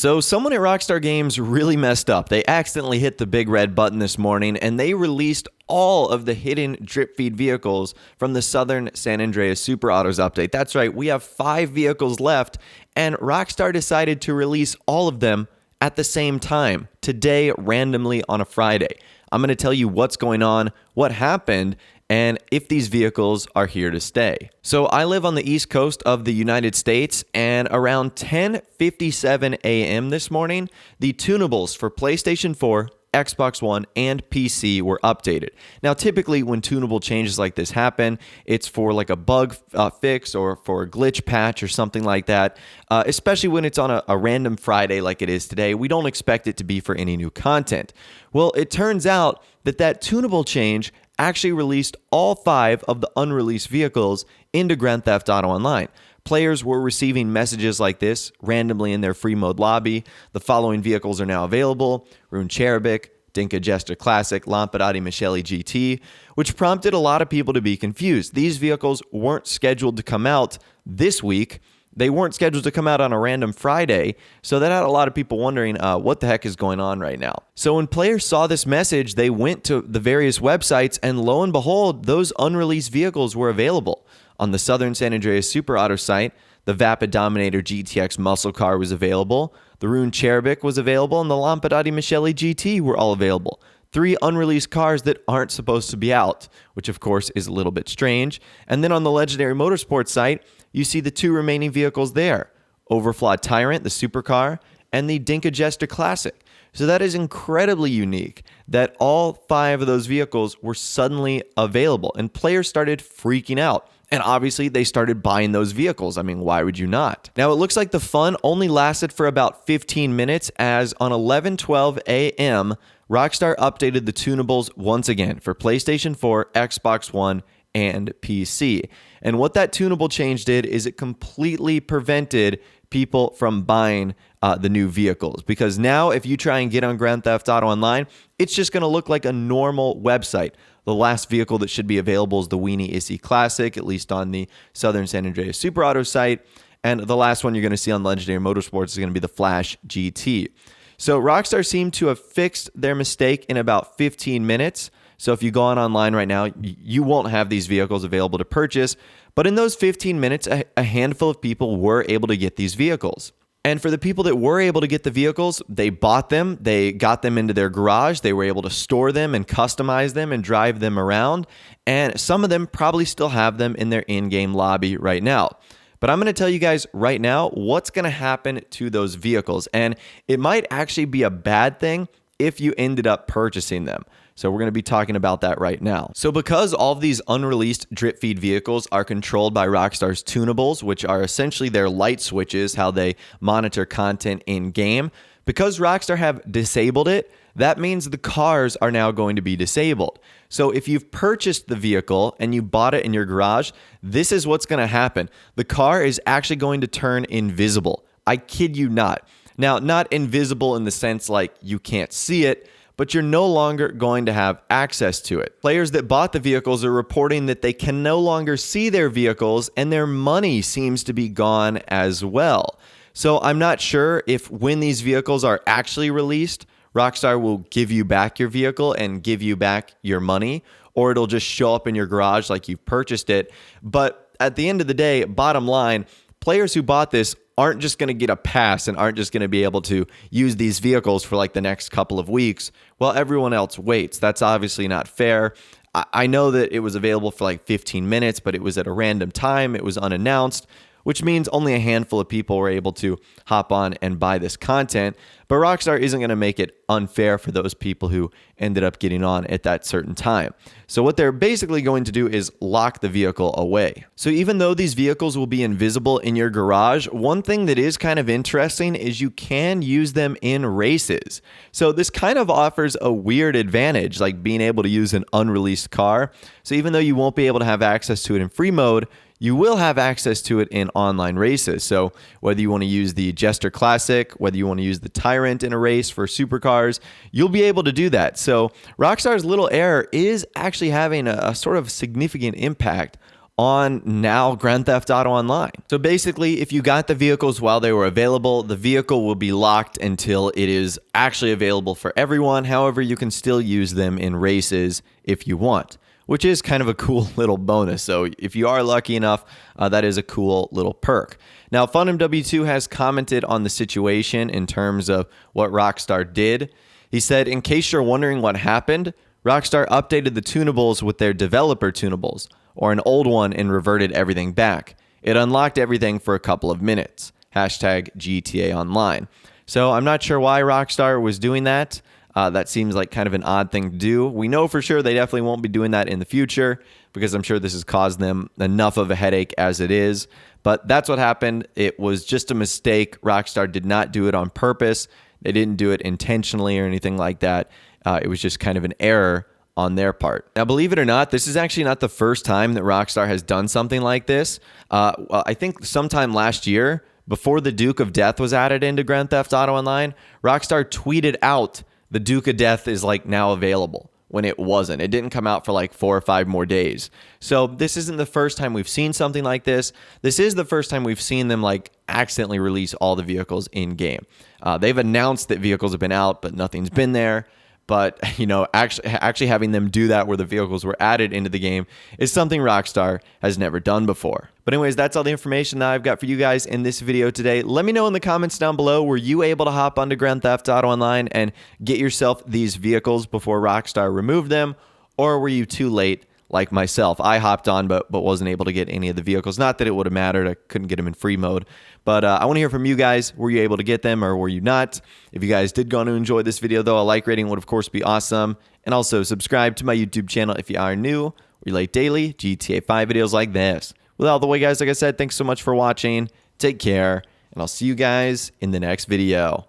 So someone at Rockstar Games really messed up. They accidentally hit the big red button this morning and they released all of the hidden drip feed vehicles from the Southern San Andreas Super Autos update. That's right, we have 5 vehicles left and Rockstar decided to release all of them at the same time, today randomly on a Friday. I'm going to tell you what's going on, what happened, and if these vehicles are here to stay. So I live on the East Coast of the United States, and around 10:57 a.m. this morning, the tunables for PlayStation 4, Xbox One, and PC were updated. Now, typically when tunable changes like this happen, it's for like a bug fix or for a glitch patch or something like that, especially when it's on a random Friday like it is today. We don't expect it to be for any new content. Well, it turns out that tunable change actually released all 5 of the unreleased vehicles into Grand Theft Auto Online. Players were receiving messages like this randomly in their free mode lobby. The following vehicles are now available: Rune Cheburek, Dinka Jester Classic, Lampadati Michelli GT, which prompted a lot of people to be confused. These vehicles weren't scheduled to come out this week. They weren't scheduled to come out on a random Friday, so that had a lot of people wondering what the heck is going on right now. So when players saw this message, they went to the various websites, and lo and behold, those unreleased vehicles were available. On the Southern San Andreas Super Auto site, the Vapid Dominator GTX muscle car was available, the Rune Cheburek was available, and the Lampadati Michelli GT were all available. 3 unreleased cars that aren't supposed to be out, which of course is a little bit strange. And then on the Legendary Motorsports site, you see the 2 remaining vehicles there: Overflod Tyrant, the supercar, and the Dinka Jester Classic. So that is incredibly unique that all 5 of those vehicles were suddenly available, and players started freaking out. And obviously, they started buying those vehicles. I mean, why would you not? Now, it looks like the fun only lasted for about 15 minutes, as on 11:12 a.m., Rockstar updated the tunables once again for PlayStation 4, Xbox One, and PC. And what that tunable change did is it completely prevented people from buying the new vehicles, because now if you try and get on Grand Theft Auto Online, it's just going to look like a normal website. The last vehicle that should be available is the Weenie Issy Classic, at least on the Southern San Andreas Super Auto site. And the last one you're going to see on Legendary Motorsports is going to be the Flash GT. So Rockstar seemed to have fixed their mistake in about 15 minutes. So if you go on online right now, you won't have these vehicles available to purchase. But in those 15 minutes, a handful of people were able to get these vehicles. And for the people that were able to get the vehicles, they bought them, they got them into their garage, they were able to store them and customize them and drive them around. And some of them probably still have them in their in-game lobby right now. But I'm going to tell you guys right now what's going to happen to those vehicles. And it might actually be a bad thing if you ended up purchasing them. So we're going to be talking about that right now. So because all of these unreleased drip feed vehicles are controlled by Rockstar's tunables, which are essentially their light switches, how they monitor content in game, because Rockstar have disabled it, that means the cars are now going to be disabled. So if you've purchased the vehicle and you bought it in your garage, this is what's going to happen. The car is actually going to turn invisible. I kid you not. Now, not invisible in the sense like you can't see it, but you're no longer going to have access to it. Players that bought the vehicles are reporting that they can no longer see their vehicles, and their money seems to be gone as well. So I'm not sure if when these vehicles are actually released, Rockstar will give you back your vehicle and give you back your money, or it'll just show up in your garage like you've purchased it. But at the end of the day, bottom line, players who bought this aren't just going to get a pass and aren't just going to be able to use these vehicles for like the next couple of weeks while everyone else waits. That's obviously not fair. I know that it was available for like 15 minutes, but it was at a random time. It was unannounced, which means only a handful of people were able to hop on and buy this content. But Rockstar isn't going to make it unfair for those people who ended up getting on at that certain time. So what they're basically going to do is lock the vehicle away. So even though these vehicles will be invisible in your garage, one thing that is kind of interesting is you can use them in races. So this kind of offers a weird advantage, like being able to use an unreleased car. So even though you won't be able to have access to it in free mode, you will have access to it in online races. So whether you want to use the Jester Classic, whether you want to use the Tyrant in a race for supercars, you'll be able to do that. So Rockstar's little error is actually having a sort of significant impact on now Grand Theft Auto Online. So basically, if you got the vehicles while they were available, the vehicle will be locked until it is actually available for everyone. However, you can still use them in races if you want, which is kind of a cool little bonus. So if you are lucky enough, that is a cool little perk. Now, FunMW2 has commented on the situation in terms of what Rockstar did. He said, in case you're wondering what happened, Rockstar updated the tunables with their developer tunables, or an old one, and reverted everything back. It unlocked everything for a couple of minutes. Hashtag GTA Online. So I'm not sure why Rockstar was doing that. That seems like kind of an odd thing to do. We know for sure they definitely won't be doing that in the future, because I'm sure this has caused them enough of a headache as it is. But that's what happened. It was just a mistake. Rockstar did not do it on purpose. They didn't do it intentionally or anything like that. It was just kind of an error on their part. Now, believe it or not, this is actually not the first time that Rockstar has done something like this. I think sometime last year, before the Duke of Death was added into Grand Theft Auto Online, Rockstar tweeted out the Duke of Death is like now available, when it wasn't. It didn't come out for like 4 or 5 more days. So this isn't the first time we've seen something like this. This is the first time we've seen them like accidentally release all the vehicles in game. They've announced that vehicles have been out, but nothing's been there. But, you know, actually having them do that where the vehicles were added into the game is something Rockstar has never done before. But anyways, that's all the information that I've got for you guys in this video today. Let me know in the comments down below, were you able to hop onto Grand Theft Auto Online and get yourself these vehicles before Rockstar removed them? Or were you too late like myself? I hopped on but wasn't able to get any of the vehicles. Not that it would have mattered. I couldn't get them in free mode. But I want to hear from you guys. Were you able to get them or were you not? If you guys did go on to enjoy this video, though, a like rating would, of course, be awesome. And also subscribe to my YouTube channel if you are new. We relate daily GTA 5 videos like this. With all the way, guys, like I said, thanks so much for watching. Take care, and I'll see you guys in the next video.